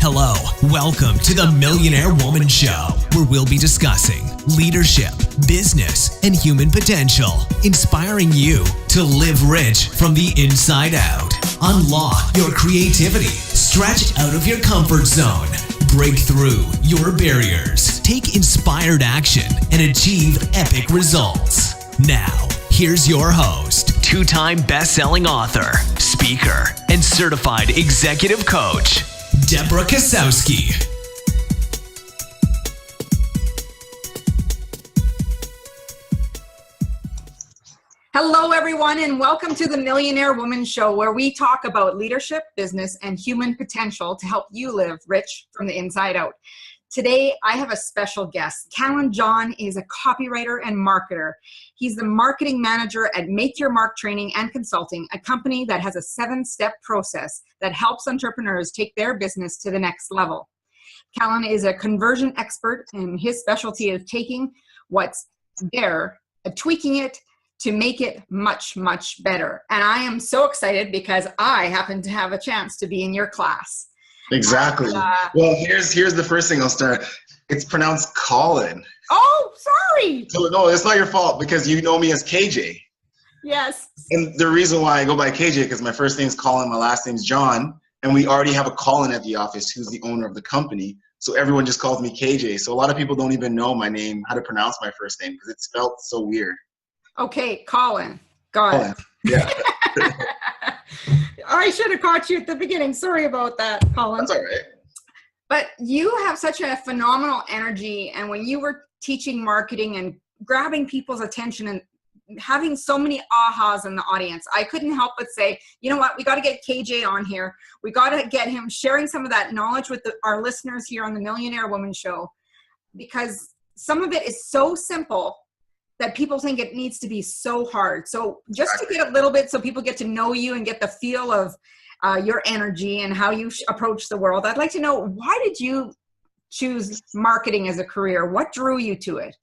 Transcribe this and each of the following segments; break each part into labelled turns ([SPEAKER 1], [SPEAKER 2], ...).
[SPEAKER 1] Hello, welcome to the Millionaire Woman Show, where we'll be discussing leadership, business, and human potential, inspiring you to live rich from the inside out. Unlock your creativity, stretch out of your comfort zone, break through your barriers, take inspired action, and achieve epic results. Now, here's your host, two-time best-selling author, speaker, and certified executive coach, Deborah Kasowski.
[SPEAKER 2] Hello, everyone, and welcome to the Millionaire Woman Show, where we talk about leadership, business, and human potential to help you live rich from the inside out. Today, I have a special guest. Kallon John is a copywriter and marketer. He's the marketing manager at Make Your Mark Training and Consulting, a company that has a 7-step process that helps entrepreneurs take their business to the next level. Kallon is a conversion expert, and his specialty is taking what's there, tweaking it to make it much, much better. And I am so excited because I happen to have a chance to be in your class.
[SPEAKER 3] Exactly. Well, here's the first thing I'll start. It's pronounced Kallon.
[SPEAKER 2] Oh, sorry.
[SPEAKER 3] So no, it's not your fault because you know me as KJ.
[SPEAKER 2] Yes.
[SPEAKER 3] And the reason why I go by KJ because my first name's Kallon, my last name's John, and we already have a Kallon at the office who's the owner of the company. So everyone just calls me KJ. So a lot of people don't even know my name, how to pronounce my first name because it's spelled so weird.
[SPEAKER 2] Okay, Kallon. Got it.
[SPEAKER 3] Yeah.
[SPEAKER 2] I should have caught you at the beginning. Sorry about that, Kallon.
[SPEAKER 3] That's all right.
[SPEAKER 2] But you have such a phenomenal energy, and when you were teaching marketing and grabbing people's attention and having so many ahas in the audience, I couldn't help but say, you know what, we got to get KJ on here. We got to get him sharing some of that knowledge with our listeners here on the Millionaire Woman Show, because some of it is so simple that people think it needs to be so hard. So just to get a little bit so people get to know you and get the feel of your energy and how you approach the world, I'd like to know, why did you choose marketing as a career? What drew you to it?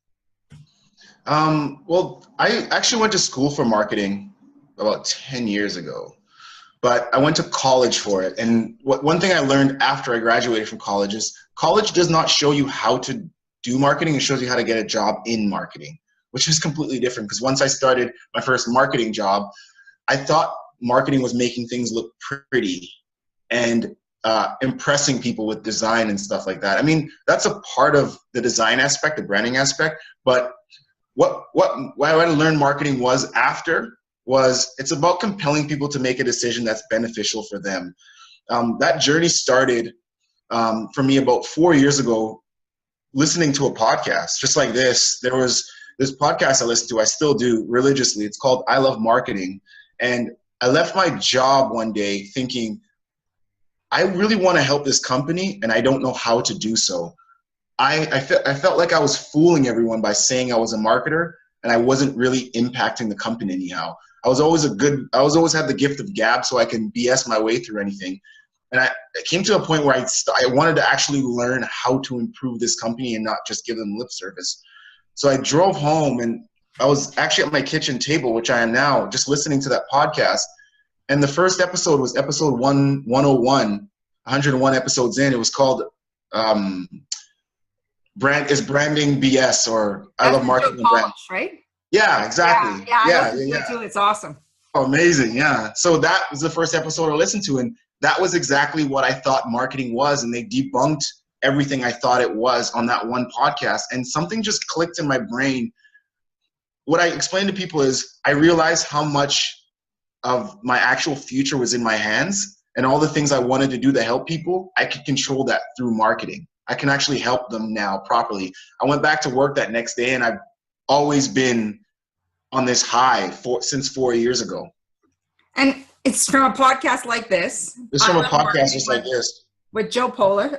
[SPEAKER 3] Well, I actually went to school for marketing about 10 years ago, but I went to college for it. And one thing I learned after I graduated from college is college does not show you how to do marketing. It shows you how to get a job in marketing, which is completely different because once I started my first marketing job, I thought marketing was making things look pretty and impressing people with design and stuff like that. I mean, that's a part of the design aspect, the branding aspect, but what I learned marketing was it's about compelling people to make a decision that's beneficial for them. That journey started for me about 4 years ago, listening to a podcast just like this. There was this podcast I listen to, I still do religiously. It's called I Love Marketing. And I left my job one day thinking, I really want to help this company and I don't know how to do so. I felt like I was fooling everyone by saying I was a marketer and I wasn't really impacting the company anyhow. I was always had the gift of gab so I can BS my way through anything. And I came to a point where I wanted to actually learn how to improve this company and not just give them lip service. So I drove home and I was actually at my kitchen table, which I am now, just listening to that podcast. And the first episode was episode 101, 101 episodes in. It was called Is Branding BS or I Love Marketing and Brand.
[SPEAKER 2] Right?
[SPEAKER 3] Yeah, exactly.
[SPEAKER 2] Yeah. Too. It's awesome.
[SPEAKER 3] Oh, amazing. Yeah. So that was the first episode I listened to. And that was exactly what I thought marketing was. And they debunked everything I thought it was on that one podcast, and something just clicked in my brain. What I explain to people is I realized how much of my actual future was in my hands, and all the things I wanted to do to help people, I could control that through marketing. I can actually help them now properly. I went back to work that next day, and I've always been on this high since 4 years ago.
[SPEAKER 2] And it's from a podcast like this.
[SPEAKER 3] It's from a podcast just like this.
[SPEAKER 2] With Joe Polish.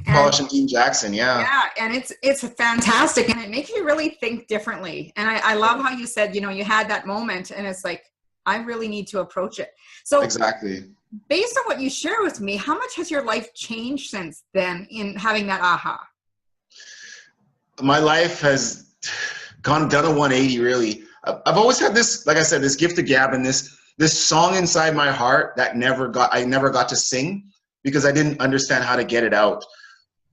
[SPEAKER 3] Polish and Dean Jackson, yeah.
[SPEAKER 2] Yeah, and it's fantastic, and it makes you really think differently. And I love how you said, you had that moment, and it's like, I really need to approach it. So
[SPEAKER 3] exactly.
[SPEAKER 2] Based on what you share with me, how much has your life changed since then in having that aha?
[SPEAKER 3] My life has done a 180, really. I've always had this, like I said, this gift of gab and this song inside my heart that I never got to sing. because I didn't understand how to get it out.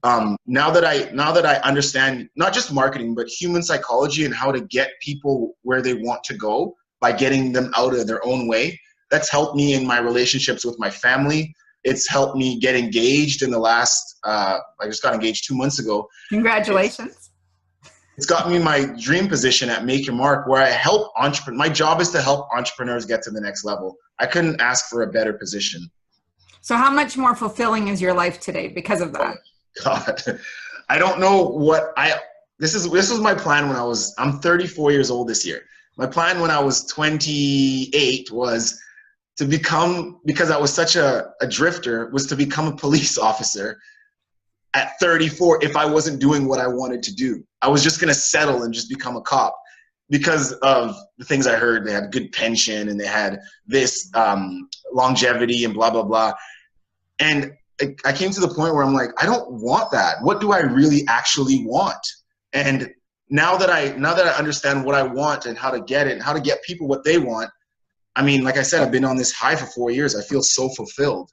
[SPEAKER 3] Now that I understand not just marketing, but human psychology and how to get people where they want to go by getting them out of their own way, that's helped me in my relationships with my family. It's helped me get engaged in the last, I just got engaged 2 months ago.
[SPEAKER 2] Congratulations.
[SPEAKER 3] It's got me in my dream position at Make Your Mark, where I help entrepreneurs. My job is to help entrepreneurs get to the next level. I couldn't ask for a better position.
[SPEAKER 2] So how much more fulfilling is your life today because of that?
[SPEAKER 3] God, I don't know this was my plan when I'm 34 years old this year. My plan when I was 28 was to become, because I was such a drifter, was to become a police officer at 34 if I wasn't doing what I wanted to do. I was just going to settle and just become a cop because of the things I heard. They had good pension and they had this longevity and blah, blah, blah. And I came to the point where I'm like, I don't want that. What do I really actually want? And now that I understand what I want and how to get it and how to get people what they want, I mean, like I said, I've been on this high for 4 years. I feel so fulfilled.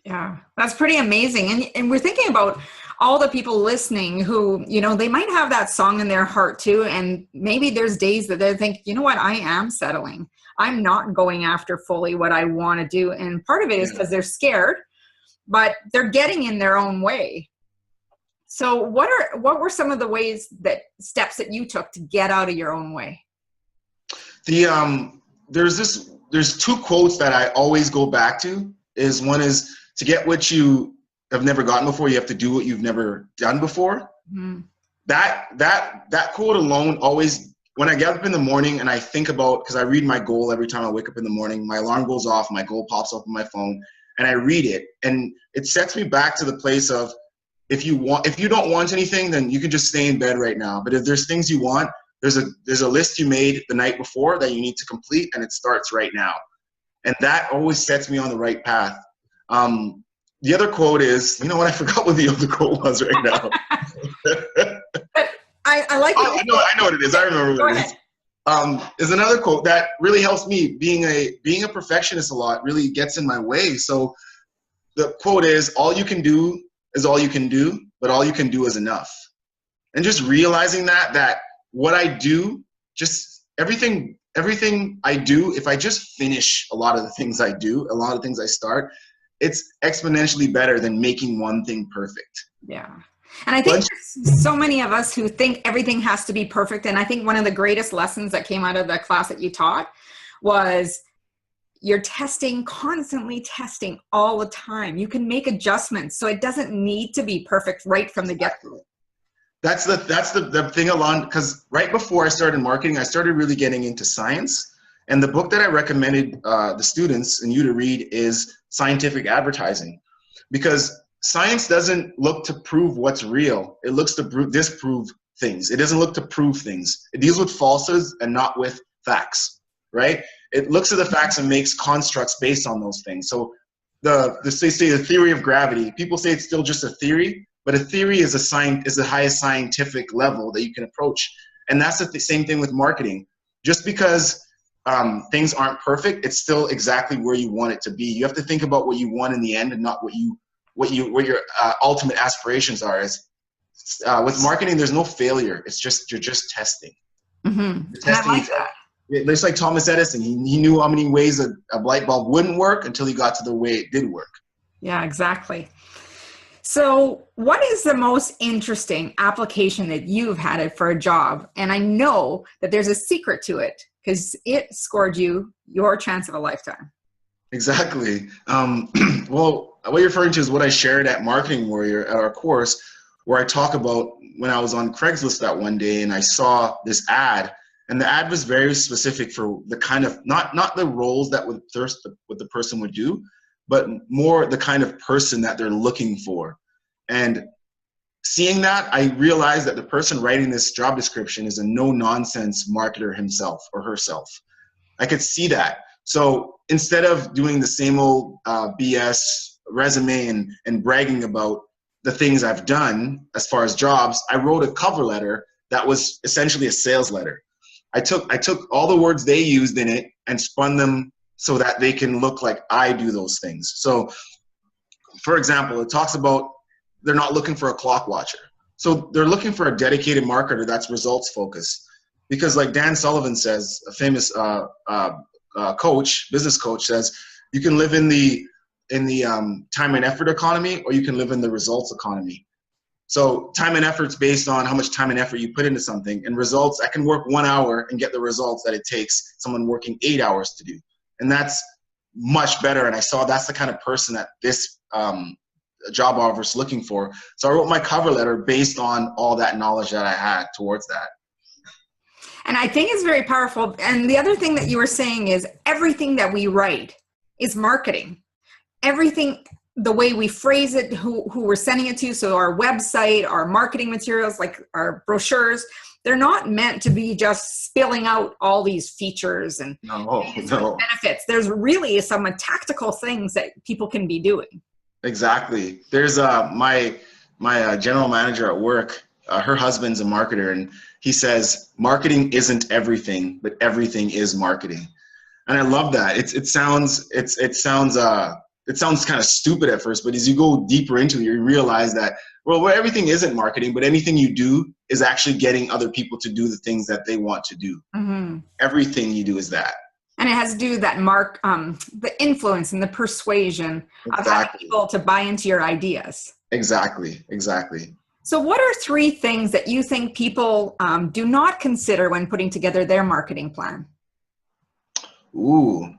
[SPEAKER 2] Yeah, that's pretty amazing. And we're thinking about all the people listening who, you know, they might have that song in their heart too. And maybe there's days that they think, you know what, I am settling. I'm not going after fully what I want to do. And part of it is because they're scared, but they're getting in their own way. So what were some of the steps that you took to get out of your own way?
[SPEAKER 3] There's two quotes that I always go back to. One is, to get what you have never gotten before, you have to do what you've never done before. Mm-hmm. That quote alone always, when I get up in the morning and I think about, because I read my goal every time I wake up in the morning, my alarm goes off, my goal pops up on my phone, and I read it, and it sets me back to the place of, if you don't want anything, then you can just stay in bed right now. But if there's things you want, there's a list you made the night before that you need to complete, and it starts right now. And that always sets me on the right path. The other quote is, you know what? I forgot what the other quote was right now.
[SPEAKER 2] I like it.
[SPEAKER 3] I know what it is. I remember what it is. Is another quote that really helps me. Being a perfectionist a lot really gets in my way. So the quote is, all you can do is all you can do, but all you can do is enough. And just realizing that what I do, just everything I do, if I just finish a lot of the things I do, a lot of things I start, it's exponentially better than making one thing perfect.
[SPEAKER 2] Yeah. And I think there's so many of us who think everything has to be perfect. And I think one of the greatest lessons that came out of the class that you taught was you're constantly testing all the time. You can make adjustments. So it doesn't need to be perfect right from the get-go.
[SPEAKER 3] That's the thing, Alon, because right before I started marketing, I started really getting into science. And the book that I recommended the students and you to read is Scientific Advertising, because science doesn't look to prove what's real. It looks to disprove things. It doesn't look to prove things. It deals with falsehoods and not with facts, right? It looks at the facts and makes constructs based on those things. So they say the theory of gravity. People say it's still just a theory, but a theory is the highest scientific level that you can approach. And that's the same thing with marketing. Just because things aren't perfect, it's still exactly where you want it to be. You have to think about what you want in the end and not what your ultimate aspirations are. With marketing, there's no failure. You're just testing.
[SPEAKER 2] Mm-hmm.
[SPEAKER 3] You're testing.
[SPEAKER 2] I like that.
[SPEAKER 3] It's like Thomas Edison. He knew how many ways a light bulb wouldn't work until he got to the way it did work.
[SPEAKER 2] Yeah, exactly. So what is the most interesting application that you've had for a job? And I know that there's a secret to it because it scored you your chance of a lifetime.
[SPEAKER 3] Exactly. Well, what you're referring to is what I shared at Marketing Warrior at our course, where I talk about when I was on Craigslist that one day and I saw this ad, and the ad was very specific for the kind of, not the roles that what the person would do, but more the kind of person that they're looking for. And seeing that, I realized that the person writing this job description is a no-nonsense marketer himself or herself. I could see that. So instead of doing the same old BS resume and bragging about the things I've done as far as jobs, I wrote a cover letter that was essentially a sales letter. I took all the words they used in it and spun them so that they can look like I do those things. So for example, it talks about they're not looking for a clock watcher. So they're looking for a dedicated marketer that's results focused. Because like Dan Sullivan says, a famous business coach says, you can live in the time and effort economy, or you can live in the results economy. So time and effort's based on how much time and effort you put into something, and results, I can work 1 hour and get the results that it takes someone working 8 hours to do. And that's much better. And I saw that's the kind of person that this job offer is looking for. So I wrote my cover letter based on all that knowledge that I had towards that.
[SPEAKER 2] And I think it's very powerful. And the other thing that you were saying is everything that we write is marketing. Everything, the way we phrase it, who we're sending it to. So our website, our marketing materials, like our brochures, they're not meant to be just spilling out all these features and benefits. There's really some tactical things that people can be doing.
[SPEAKER 3] Exactly. There's my general manager at work, her husband's a marketer, and he says, marketing isn't everything, but everything is marketing. And I love that. It sounds kind of stupid at first, but as you go deeper into it, you realize that, well, everything isn't marketing, but anything you do is actually getting other people to do the things that they want to do. Mm-hmm. Everything you do is that. And
[SPEAKER 2] it has to do with that the influence and the persuasion of having people to buy into your ideas.
[SPEAKER 3] Exactly.
[SPEAKER 2] So what are 3 things that you think people do not consider when putting together their marketing plan?
[SPEAKER 3] Ooh.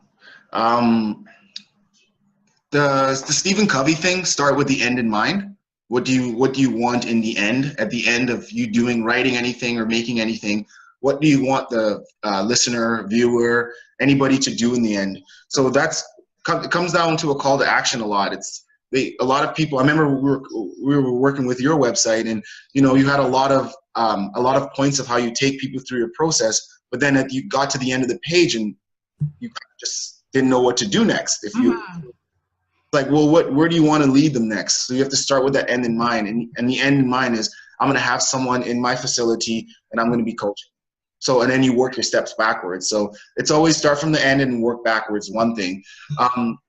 [SPEAKER 3] The Stephen Covey thing, start with the end in mind. What do you want in the end? At the end of you writing anything or making anything, what do you want the listener, viewer, anybody to do in the end? So it comes down to a call to action a lot. A lot of people, I remember we were working with your website, and you had a lot of points of how you take people through your process, but then you got to the end of the page and you just didn't know what to do next. If you like, well, where do you want to lead them next? So you have to start with that end in mind, and the end in mind is, I'm going to have someone in my facility and I'm going to be coaching. So, and then you work your steps backwards. So it's always start from the end and work backwards. One thing.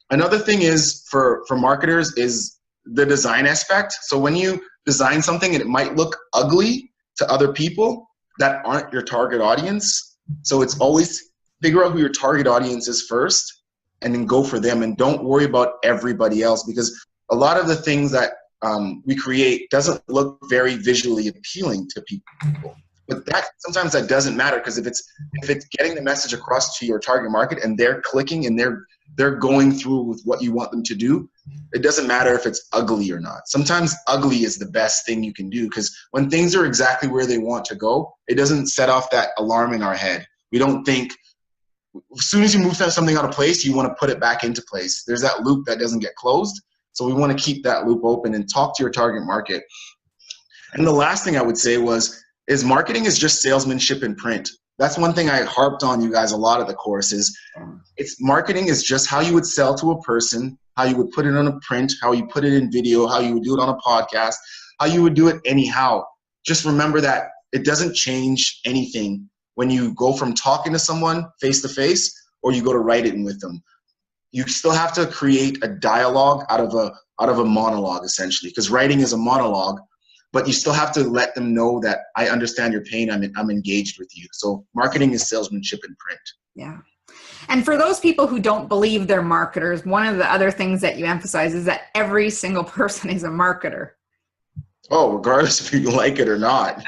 [SPEAKER 3] Another thing is for marketers is the design aspect. So when you design something and it might look ugly to other people that aren't your target audience. So it's always figure out who your target audience is first, and then go for them, and don't worry about everybody else, because a lot of the things that we create doesn't look very visually appealing to people. But sometimes that doesn't matter, because if it's getting the message across to your target market and they're clicking and they're going through with what you want them to do, it doesn't matter if it's ugly or not. Sometimes ugly is the best thing you can do, because when things are exactly where they want to go, it doesn't set off that alarm in our head. We don't think, as soon as you move something out of place, you want to put it back into place. There's that loop that doesn't get closed. So we want to keep that loop open and talk to your target market. And the last thing I would say is marketing is just salesmanship in print. That's one thing I harped on you guys a lot of the course is marketing is just how you would sell to a person, how you would put it on a print, how you put it in video, how you would do it on a podcast, how you would do it anyhow. Just remember that it doesn't change anything when you go from talking to someone face to face or you go to write it in with them. You still have to create a dialogue out of a monologue, essentially, because writing is a monologue, but you still have to let them know that I understand your pain, I'm engaged with you. So marketing is salesmanship in print.
[SPEAKER 2] Yeah. And for those people who don't believe they're marketers, one of the other things that you emphasize is that every single person is a marketer.
[SPEAKER 3] Oh, regardless if you like it or not.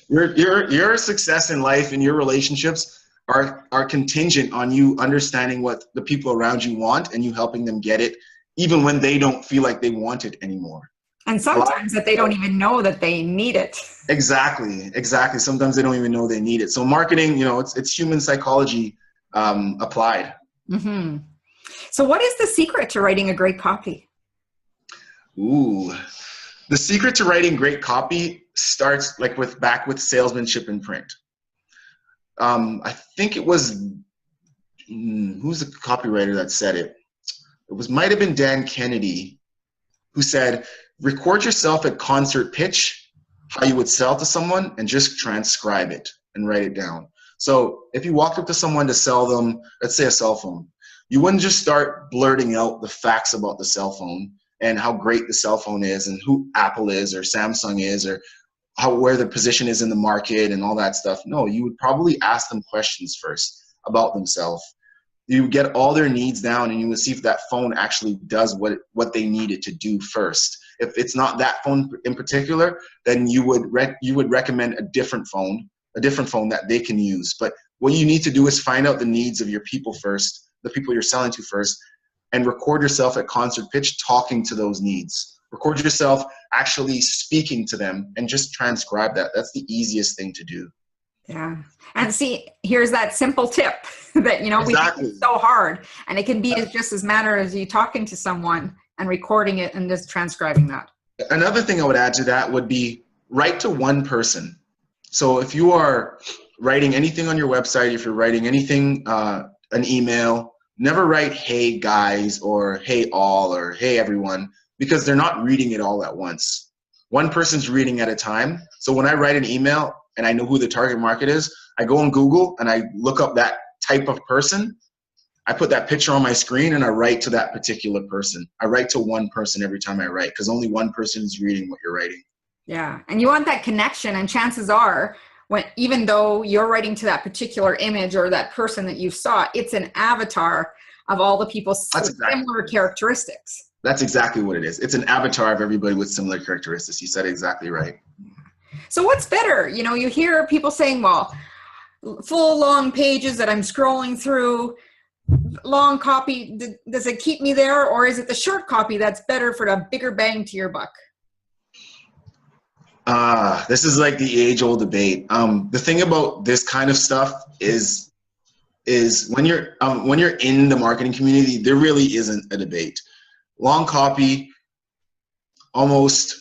[SPEAKER 3] Your success in life and your relationships are contingent on you understanding what the people around you want and you helping them get it, even when they don't feel like they want it anymore.
[SPEAKER 2] And sometimes that they don't even know that they need it.
[SPEAKER 3] Exactly. Sometimes they don't even know they need it. So marketing, it's human psychology applied.
[SPEAKER 2] Mm-hmm. So what is the secret to writing a great copy?
[SPEAKER 3] Ooh. The secret to writing great copy starts with salesmanship in print. I think it was, who's the copywriter that said it? Might have been Dan Kennedy, who said, record yourself at concert pitch, how you would sell to someone, and just transcribe it and write it down. So if you walked up to someone to sell them, let's say a cell phone, you wouldn't just start blurting out the facts about the cell phone and how great the cell phone is and who Apple is or Samsung is or where the position is in the market and all that stuff. No, you would probably ask them questions first about themselves. You get all their needs down and you would see if that phone actually does what they need it to do first. If it's not that phone in particular, then you would recommend a different phone that they can use. But what you need to do is find out the needs of your people first, the people you're selling to first, and record yourself at concert pitch talking to those needs. Record yourself actually speaking to them and just transcribe that. That's the easiest thing to do.
[SPEAKER 2] Yeah. And see, here's that simple tip that,
[SPEAKER 3] Exactly.
[SPEAKER 2] we think so hard, and it can be just as matter as you talking to someone and recording it and just transcribing that.
[SPEAKER 3] Another thing I would add to that would be write to one person. So if you are writing anything on your website, if you're writing anything, an email, never write, hey guys, or hey all, or hey everyone, because they're not reading it all at once. One person's reading at a time. So when I write an email and I know who the target market is, I go on Google and I look up that type of person. I put that picture on my screen and I write to that particular person. I write to one person every time I write because only one person is reading what you're writing.
[SPEAKER 2] Yeah. And you want that connection, and chances are, even though you're writing to that particular image or that person that you saw, it's an avatar of all the people with similar characteristics.
[SPEAKER 3] That's exactly what it is. It's an avatar of everybody with similar characteristics. You said it exactly right.
[SPEAKER 2] So what's better? You hear people saying, well, full long pages that I'm scrolling through, long copy, does it keep me there? Or is it the short copy that's better for the bigger bang to your buck?
[SPEAKER 3] This is like the age-old debate. The thing about this kind of stuff is when you're in the marketing community, there really isn't a debate. Long copy, almost,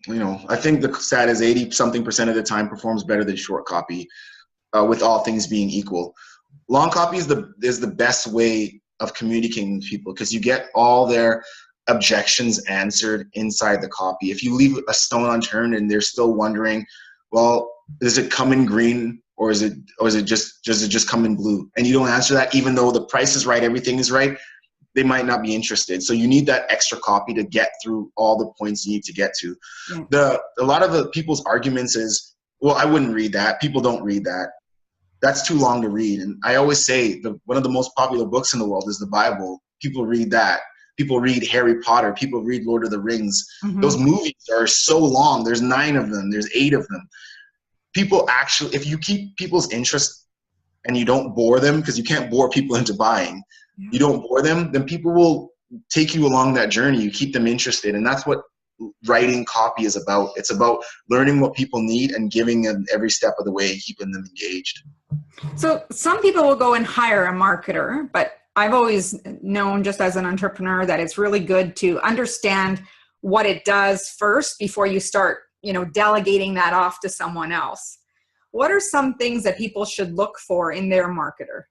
[SPEAKER 3] I think the stat is 80-something% of the time performs better than short copy, with all things being equal. Long copy is the best way of communicating with people because you get all their objections answered inside the copy. If you leave a stone unturned and they're still wondering, well, does it come in green or does it just come in blue? And you don't answer that, even though the price is right, everything is right, they might not be interested. So you need that extra copy to get through all the points you need to get to. Yeah. A lot of the people's arguments is, well, I wouldn't read that. People don't read that. That's too long to read. And I always say one of the most popular books in the world is the Bible. People read that. People read Harry Potter. People read Lord of the Rings. Mm-hmm. Those movies are so long. There's 9 of them. There's 8 of them. People actually, if you keep people's interest and you don't bore them, because you can't bore people into buying, you don't bore them, then people will take you along that journey. You keep them interested. And that's what writing copy is about. It's about learning what people need and giving them every step of the way, keeping them engaged.
[SPEAKER 2] So some people will go and hire a marketer, but I've always known, just as an entrepreneur, that it's really good to understand what it does first before you start, delegating that off to someone else. What are some things that people should look for in their marketer?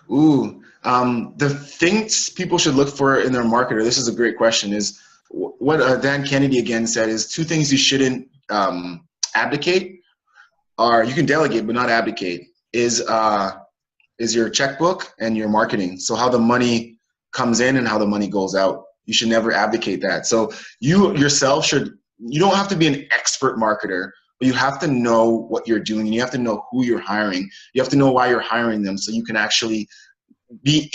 [SPEAKER 3] The things people should look for in their marketer, this is a great question, is what Dan Kennedy again said is 2 things you shouldn't abdicate, or you can delegate but not abdicate, is your checkbook and your marketing. So how the money comes in and how the money goes out. You should never abdicate that. So you yourself you don't have to be an expert marketer, but you have to know what you're doing and you have to know who you're hiring. You have to know why you're hiring them so you can actually be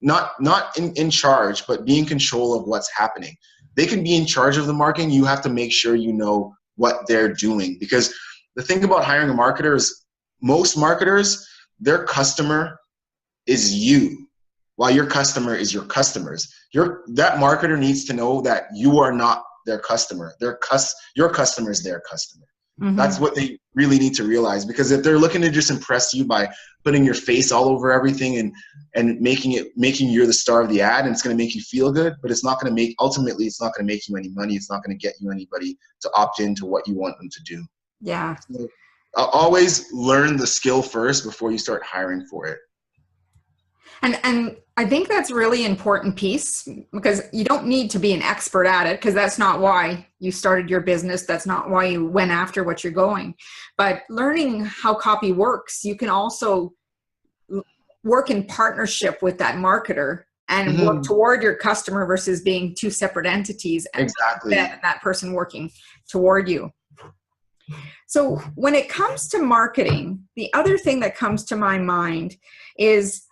[SPEAKER 3] not in charge, but be in control of what's happening. They can be in charge of the marketing. You have to make sure you know what they're doing, because the thing about hiring a marketer is most marketers, their customer is you, while your customer is your customers. That marketer needs to know that you are not their customer. Your customer is their customer. Mm-hmm. That's what they really need to realize, because if they're looking to just impress you by putting your face all over everything and making you the star of the ad, and it's going to make you feel good, but ultimately it's not going to make you any money. It's not going to get you anybody to opt into what you want them to do.
[SPEAKER 2] Yeah.
[SPEAKER 3] So, always learn the skill first before you start hiring for it.
[SPEAKER 2] And I think that's a really important piece, because you don't need to be an expert at it, because that's not why you started your business. That's not why you went after what you're going. But learning how copy works, you can also work in partnership with that marketer and work toward your customer versus being two separate entities.
[SPEAKER 3] Exactly.
[SPEAKER 2] That person working toward you. So when it comes to marketing, the other thing that comes to my mind is,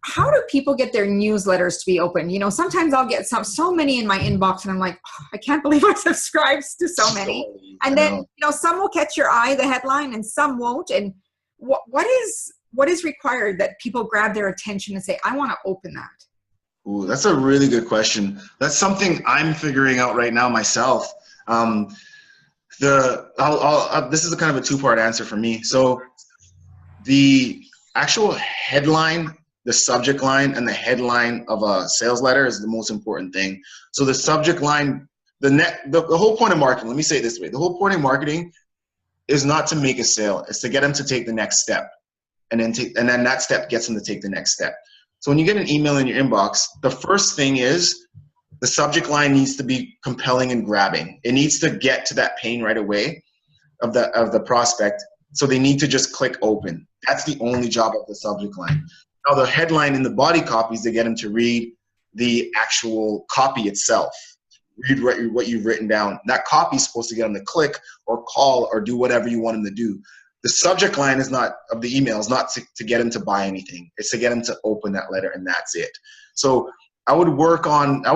[SPEAKER 2] how do people get their newsletters to be open? You know, sometimes I'll get so many in my inbox and I'm like, oh, I can't believe I subscribed to so many. And then, you know, some will catch your eye, the headline, and some won't. And what is required that people grab their attention and say, I want to open that?
[SPEAKER 3] Ooh, that's a really good question. That's something I'm figuring out right now myself. This is a kind of a two-part answer for me. So the actual headline, the subject line, and the headline of a sales letter is the most important thing. So the subject line, the whole point of marketing, let me say it this way. The whole point of marketing is not to make a sale. It's to get them to take the next step. And then that step gets them to take the next step. So when you get an email in your inbox, the first thing is the subject line needs to be compelling and grabbing. It needs to get to that pain right away of the prospect. So they need to just click open. That's the only job of the subject line. Now the headline in the body copy is to get them to read the actual copy itself. Read what you've written down. That copy is supposed to get them to click or call or do whatever you want them to do. The subject line is not of the email is not to get them to buy anything. It's to get them to open that letter, and that's it. So I would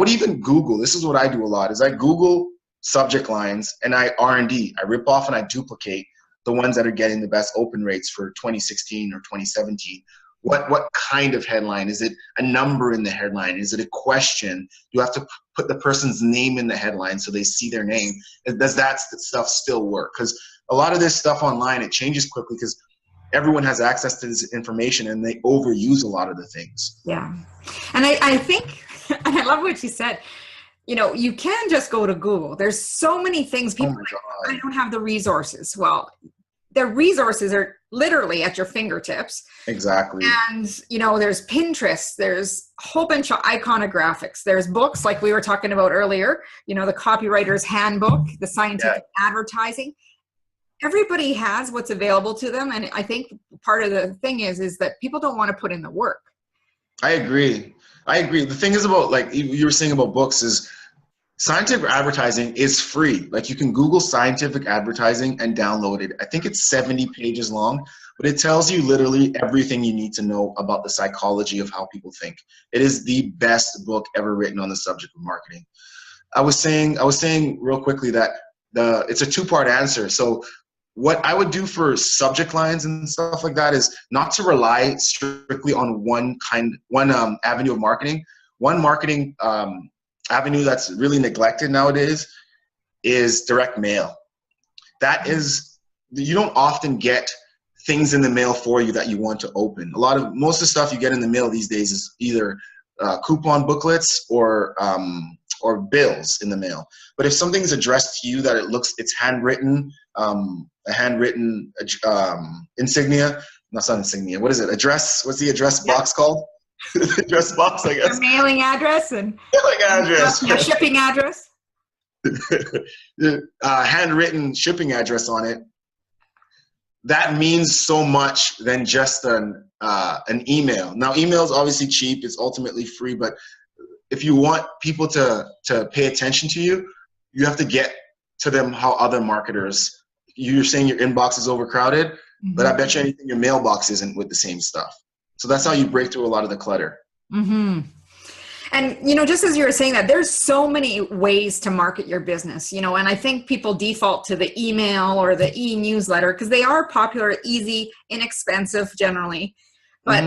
[SPEAKER 3] even Google. This is what I do a lot, is I Google subject lines and I R&D. I rip off and I duplicate the ones that are getting the best open rates for 2016 or 2017. What kind of headline? Is it a number in the headline? Is it a question? You have to put the person's name in the headline so they see their name. Does that stuff still work? Because a lot of this stuff online, it changes quickly because everyone has access to this information and they overuse a lot of the things.
[SPEAKER 2] Yeah. And I think, and I love what you said, you know, you can just go to Google. There's so many things people I don't have the resources. Well, the resources are literally at your fingertips.
[SPEAKER 3] Exactly.
[SPEAKER 2] And, you know, there's Pinterest, there's a whole bunch of iconographics, there's books like we were talking about earlier, you know, the Copywriter's Handbook, the Scientific Advertising. Everybody has what's available to them. And I think part of the thing is that people don't want to put in the work.
[SPEAKER 3] I agree. The thing is about, like you were saying about books, is scientific advertising is free. Like you can Google scientific advertising and download it. I think it's 70 pages long, but it tells you literally everything you need to know about the psychology of how people think. It is the best book ever written on the subject of marketing. I was saying real quickly that it's a two-part answer. So what I would do for subject lines and stuff like that is not to rely strictly on one avenue of marketing. One marketing avenue that's really neglected nowadays is direct mail. That is, you don't often get things in the mail for you that you want to open. Most of the stuff you get in the mail these days is either coupon booklets or bills in the mail. But if something's addressed to you that it's handwritten, a handwritten insignia, not insignia, what is it? Address, what's the address box called? Address box, I guess.
[SPEAKER 2] Your mailing address and your shipping address.
[SPEAKER 3] Handwritten shipping address on it. That means so much than just an email. Now, email is obviously cheap. It's ultimately free, but if you want people to pay attention to you, you have to get to them how other marketers. You're saying your inbox is overcrowded, but I bet you anything your mailbox isn't with the same stuff. So that's how you break through a lot of the clutter.
[SPEAKER 2] Mm-hmm. And, you know, just as you were saying that, there's so many ways to market your business, you know, and I think people default to the email or the e-newsletter because they are popular, easy, inexpensive generally. But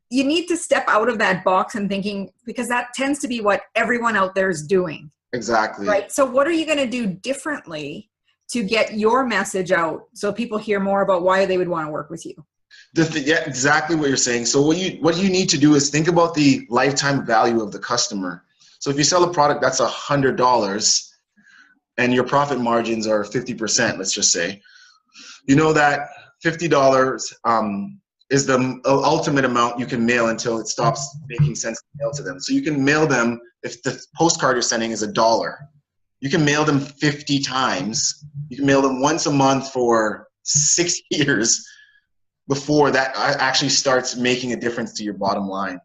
[SPEAKER 2] you need to step out of that box and thinking, because that tends to be what everyone out there is doing.
[SPEAKER 3] Exactly.
[SPEAKER 2] Right. So what are you going to do differently to get your message out so people hear more about why they would want to work with you?
[SPEAKER 3] Yeah, exactly what you're saying. So what you need to do is think about the lifetime value of the customer. So if you sell a product that's $100 and your profit margins are 50%, let's just say, you know that $50 is the ultimate amount you can mail until it stops making sense to mail to them. So you can mail them, if the postcard you're sending is $1, you can mail them 50 times. You can mail them once a month for 6 years before that actually starts making a difference to your bottom line.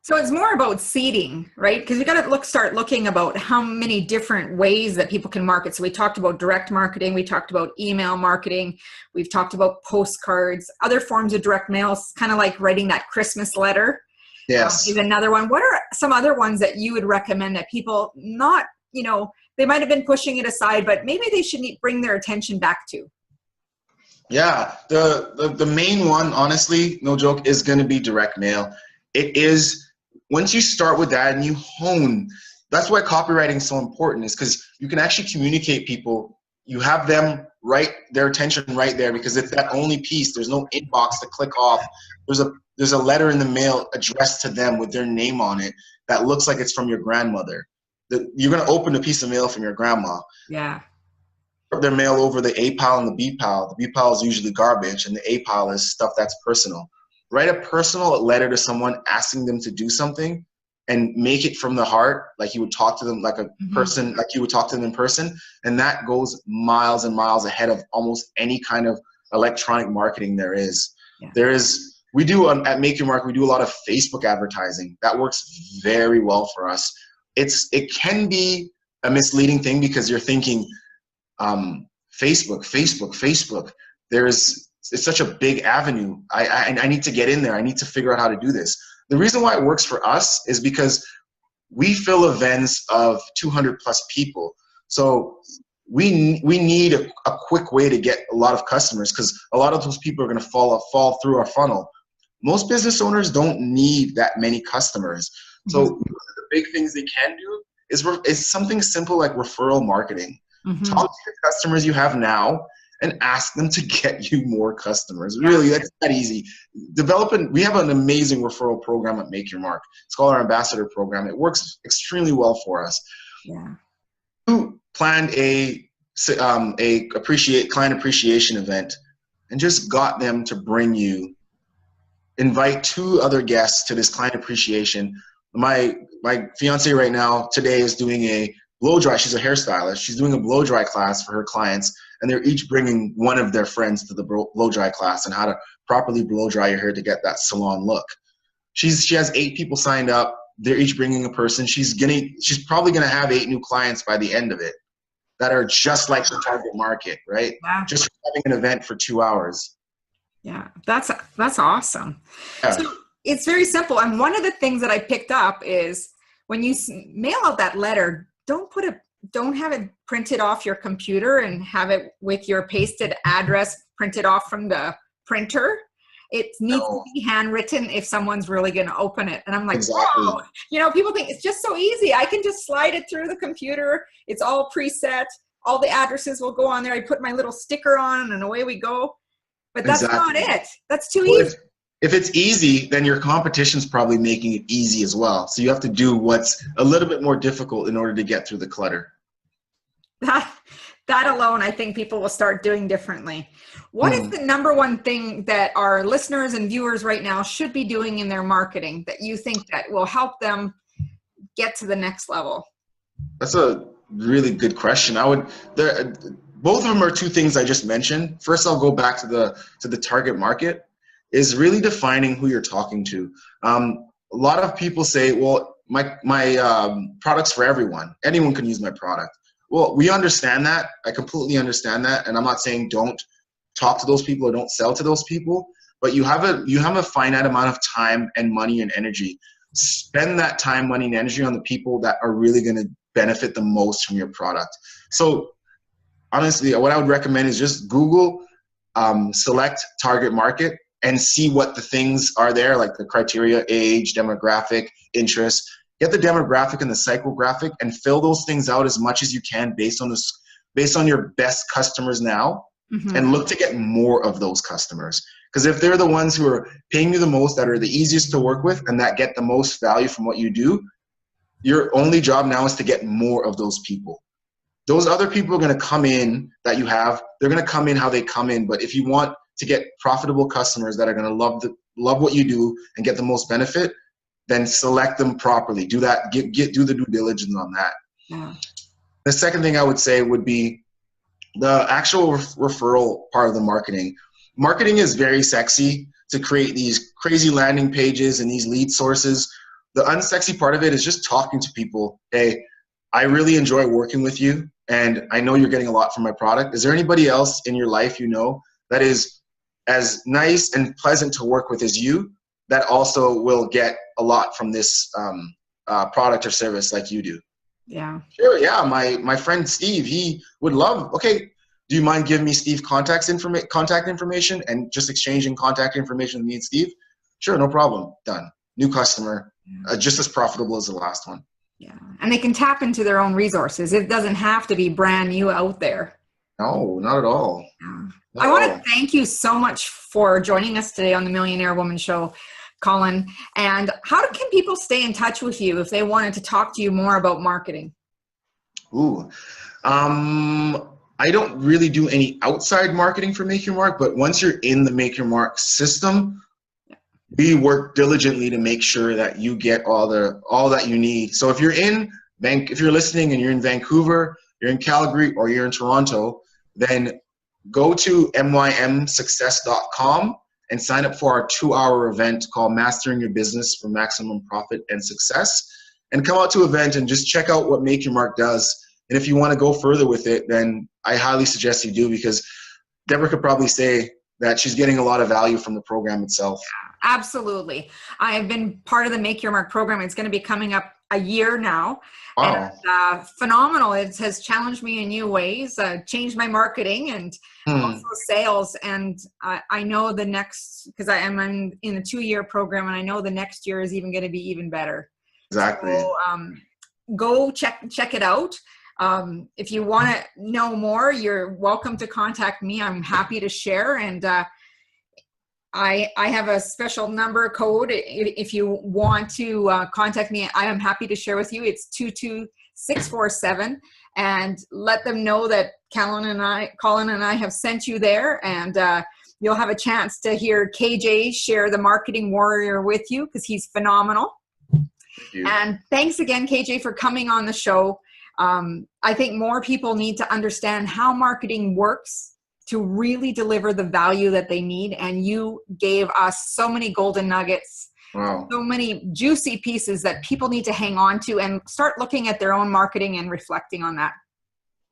[SPEAKER 2] So it's more about seeding, right? Because you got to start looking about how many different ways that people can market. So we talked about direct marketing, we talked about email marketing, we've talked about postcards, other forms of direct mail, kind of like writing that Christmas letter.
[SPEAKER 3] Yes.
[SPEAKER 2] Is another one. What are some other ones that you would recommend that people not, they might have been pushing it aside, but maybe they should bring their attention back to?
[SPEAKER 3] Yeah, the main one, honestly, no joke, is going to be direct mail. It is, once you start with that and you hone, that's why copywriting is so important, is because you can actually communicate people. You have them write their attention right there, because it's that only piece. There's no inbox to click off. There's a letter in the mail addressed to them with their name on it that looks like it's from your grandmother. You're going to open a piece of mail from your grandma.
[SPEAKER 2] Yeah.
[SPEAKER 3] Their mail over the A pile and the B pile. The B pile is usually garbage, and the A pile is stuff that's personal. Write a personal letter to someone asking them to do something, and make it from the heart, like you would talk to them like a person, like you would talk to them in person. And that goes miles and miles ahead of almost any kind of electronic marketing there is. Yeah. We do at Make Your Mark, we do a lot of Facebook advertising. That works very well for us. It can be a misleading thing, because you're thinking, Facebook. It's such a big avenue. I need to get in there. I need to figure out how to do this. The reason why it works for us is because we fill events of 200 plus people. So we need a quick way to get a lot of customers, because a lot of those people are going to fall through our funnel. Most business owners don't need that many customers. So the big things they can do is something simple like referral marketing. Talk to your customers you have now and ask them to get you more customers. Really, that's that easy. We have an amazing referral program at Make Your Mark. It's called our Ambassador Program. It works extremely well for us.
[SPEAKER 2] Yeah.
[SPEAKER 3] We planned a client appreciation event and just got them to invite 2 other guests to this client appreciation. My fiance right now today is doing a blow dry. She's a hairstylist. She's doing a blow dry class for her clients, and they're each bringing one of their friends to the blow dry class and how to properly blow dry your hair to get that salon look. She has 8 people signed up. They're each bringing a person. She's probably going to have 8 new clients by the end of it that are just like the target market, right?
[SPEAKER 2] Wow.
[SPEAKER 3] Just having an event for 2 hours.
[SPEAKER 2] Yeah, that's awesome.
[SPEAKER 3] Yeah.
[SPEAKER 2] So it's very simple. And one of the things that I picked up is when you mail out that letter, don't have it printed off your computer and have it with your pasted address printed off from the printer. It needs to be handwritten if someone's really going to open it. And I'm like,
[SPEAKER 3] exactly.
[SPEAKER 2] Whoa, people think it's just so easy. I can just slide it through the computer. It's all preset. All the addresses will go on there. I put my little sticker on and away we go. But that's not it. That's too easy.
[SPEAKER 3] If it's easy, then your competition's probably making it easy as well. So you have to do what's a little bit more difficult in order to get through the clutter.
[SPEAKER 2] That alone, I think people will start doing differently. What is the number one thing that our listeners and viewers right now should be doing in their marketing that you think that will help them get to the next level?
[SPEAKER 3] That's a really good question. Both of them are 2 things I just mentioned. First, I'll go back to the target market, is really defining who you're talking to. A lot of people say, well, my product's for everyone. Anyone can use my product. Well, we understand that. I completely understand that. And I'm not saying don't talk to those people or don't sell to those people, but you have a finite amount of time and money and energy. Spend that time, money, and energy on the people that are really going to benefit the most from your product. So honestly, what I would recommend is just Google, select target market, and see what the things are there, like the criteria, age, demographic, interest. Get the demographic and the psychographic and fill those things out as much as you can based on your best customers now, and look to get more of those customers. Because if they're the ones who are paying you the most, that are the easiest to work with, and that get the most value from what you do, your only job now is to get more of those people. Those other people are going to come in that you have. They're going to come in how they come in. But if you want to get profitable customers that are going to love what you do and get the most benefit, then select them properly. Do that. Do the due diligence on that.
[SPEAKER 2] Yeah.
[SPEAKER 3] The second thing I would say would be the actual referral part of the marketing. Marketing is very sexy to create these crazy landing pages and these lead sources. the unsexy part of it is just talking to people. Hey, I really enjoy working with you, and I know you're getting a lot from my product. Is there anybody else in your life that is as nice and pleasant to work with as you, that also will get a lot from this product or service like you do?
[SPEAKER 2] Yeah.
[SPEAKER 3] Sure, yeah. My friend Steve, he would love, okay, do you mind giving me Steve contact information and just exchanging contact information with me and Steve? Sure, no problem. Done. New customer, just as profitable as the last one.
[SPEAKER 2] Yeah. And they can tap into their own resources. It doesn't have to be brand new out there.
[SPEAKER 3] No, not at all.
[SPEAKER 2] Yeah. I want to thank you so much for joining us today on the Millionaire Woman Show, Kallon. And how can people stay in touch with you if they wanted to talk to you more about marketing?
[SPEAKER 3] I don't really do any outside marketing for Make Your Mark, but once you're in the Make Your Mark system, we work diligently to make sure that you get all that you need. So if you're listening and you're in Vancouver, you're in Calgary, or you're in Toronto, then go to mymsuccess.com and sign up for our 2-hour event called Mastering Your Business for Maximum Profit and Success. And come out to the event and just check out what Make Your Mark does. And if you want to go further with it, then I highly suggest you do, because Deborah could probably say that she's getting a lot of value from the program itself.
[SPEAKER 2] Absolutely. I have been part of the Make Your Mark program. It's going to be coming up a year now.
[SPEAKER 3] Wow.
[SPEAKER 2] And phenomenal. It has challenged me in new ways, changed my marketing and also sales. And I know the next, because I am in a 2-year program, and I know the next year is even going to be even better.
[SPEAKER 3] Exactly.
[SPEAKER 2] So go check it out. If you want to know more, you're welcome to contact me. I'm happy to share. And I have a special number code. If you want to contact me, I am happy to share with you. It's 22647, and let them know that Kallon and I have sent you there, and you'll have a chance to hear KJ share the marketing warrior with you, because he's phenomenal.
[SPEAKER 3] Thank you.
[SPEAKER 2] And thanks again, KJ, for coming on the show. I think more people need to understand how marketing works to really deliver the value that they need. And you gave us so many golden nuggets,
[SPEAKER 3] Wow.
[SPEAKER 2] so many juicy pieces that people need to hang on to and start looking at their own marketing and reflecting on that.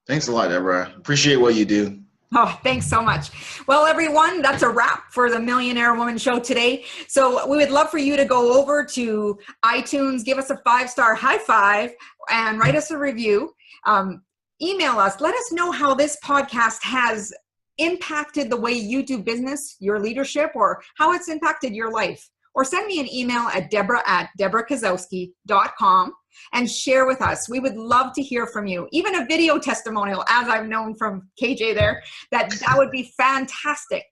[SPEAKER 3] Thanks a lot, Deborah. Appreciate what you do.
[SPEAKER 2] Oh, thanks so much. Well, everyone, that's a wrap for the Millionaire Woman Show today. So we would love for you to go over to iTunes, give us a 5-star high five, and write us a review. Email us. Let us know how this podcast has impacted the way you do business, your leadership, or how it's impacted your life. Or send me an email at deborah@deborahkozowski.com and share with us. We would love to hear from you. Even a video testimonial, as I've known from KJ there, that would be fantastic.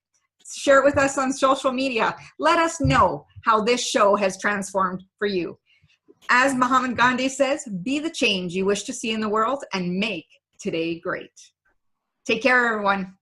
[SPEAKER 2] Share it with us on social media. Let us know how this show has transformed for you. As Mahatma Gandhi says, be the change you wish to see in the world and make today great. Take care, everyone.